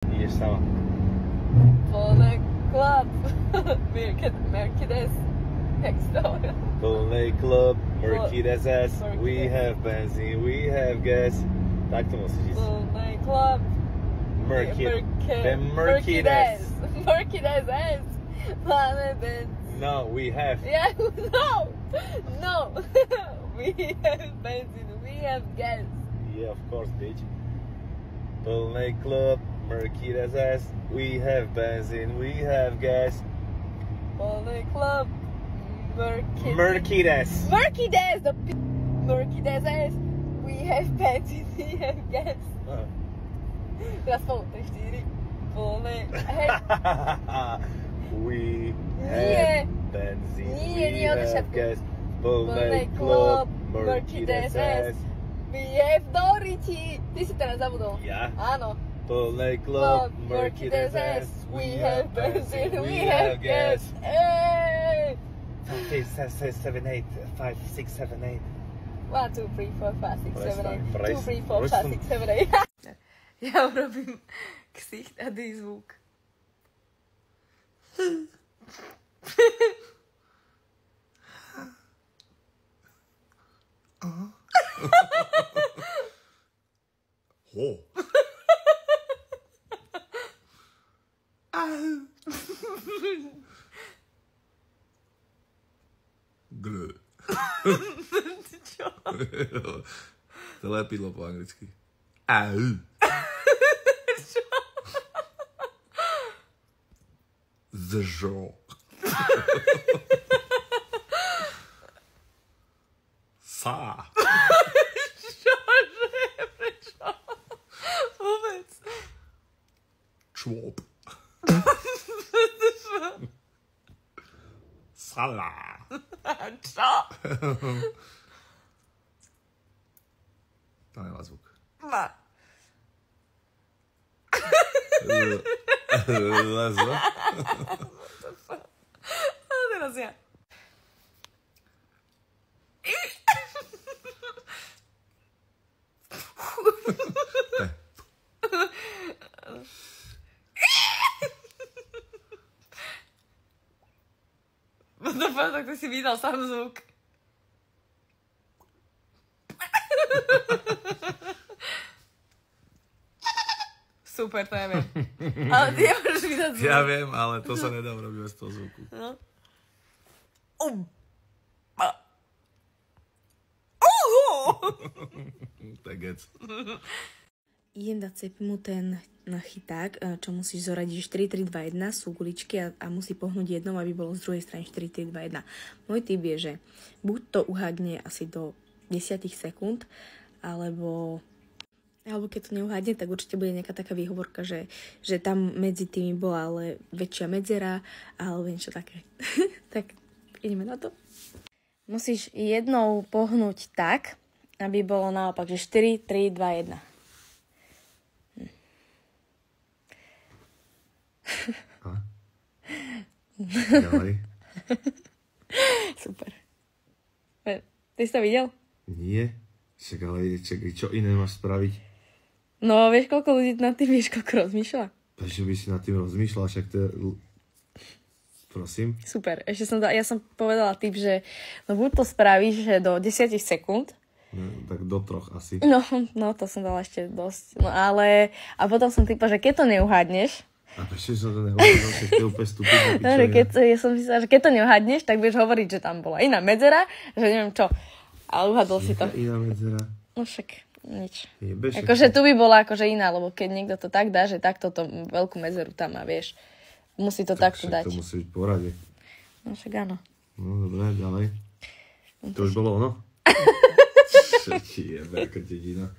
Ideš sama. Plný klub. Mercedes. Plný club, Mercedes S. We have benzene, we have gas. Tak to musíš ísť. Plný klub. Mercedes. Mercedes S. Máme benzín. No, we have. Yeah, no. We have benzene, we have gas. Yeah, of course, bitch. Plný club, Mercedes S. We have benzene, we have gas. Plný klub. Mercedes. Mercedes S. We have benzene, we have gas. Teraz spolu, 3, 4. Plný. We have benzene, we od have začiatku. gas. Plný klub, Mercedes S. We have Doriči. Ty si teraz zabudol. Ja? Áno. Plný club, Mercedes S. We have benzene, we have gas. Hey! 5, 6, 7, 8, 5, 6, 7, 8. 1, 2, 3, 4, 5, 6, 7, 8. 2, 3, 4, 5, 6, 7, 8. Ja urobím ksicht a dý zvuk. Ho. Gl. Čo? To lepidlo po anglicky. Au. Čo? Zžo. Sa. Čože? Prečo? Vôbec. Čôp. Sala. Čo? To nemá zvuk. Má. Lezo. A teraz ja. Tak ty si vydal sám zvuk. Super, to ja viem. Ale ty nemôžeš vydať zvuk. Ja viem, ale to sa nedá urobiť bez toho zvuku. No. Tak gec. Idem dať Cepimu ten chyták, čo musíš zoradiť 4, 3, 2, 1, sú guličky a musí pohnúť jednou, aby bolo z druhej strany 4, 3, 2, 1. Môj tip je, že buď to uhádne asi do 10 sekúnd, alebo keď to neuhádne, tak určite bude nejaká taká výhovorka, že tam medzi tými bola ale väčšia medzera, alebo niečo také. Tak ideme na to. Musíš jednou pohnúť tak, aby bolo naopak, že 4, 3, 2, 1. Ďalej. Super. Ty si to videl? Nie. Však ale čo iné máš spraviť? No, vieš, koľko ľudí nad tým, vieš, koľko rozmýšľa? Prečo by si nad tým rozmýšľal? Však to je... Prosím? Super. Ja som povedala tip, že no buď to spravíš, že do 10 sekúnd. No, tak do 3 asi. No, to som dala ešte dosť. No ale... A potom som typla, že keď to neuhádneš... A prečo som to neuhádneš? Však to je úplne stupidné. Dobre, ja som myslela, že keď to neuhádneš, tak budeš hovoriť, že tam bola iná medzera, že neviem čo. Ale uhádol si to. Iná medzera. No však, nič. Jebeš, Akože tu by bola akože iná, lebo keď niekto to tak dá, že takto to veľkú medzeru tam má, vieš. Musí to takto dať. To musí byť v porade. No však áno. No dobré, ďalej. To už bolo ono? Čo ti jebe, ako dedina.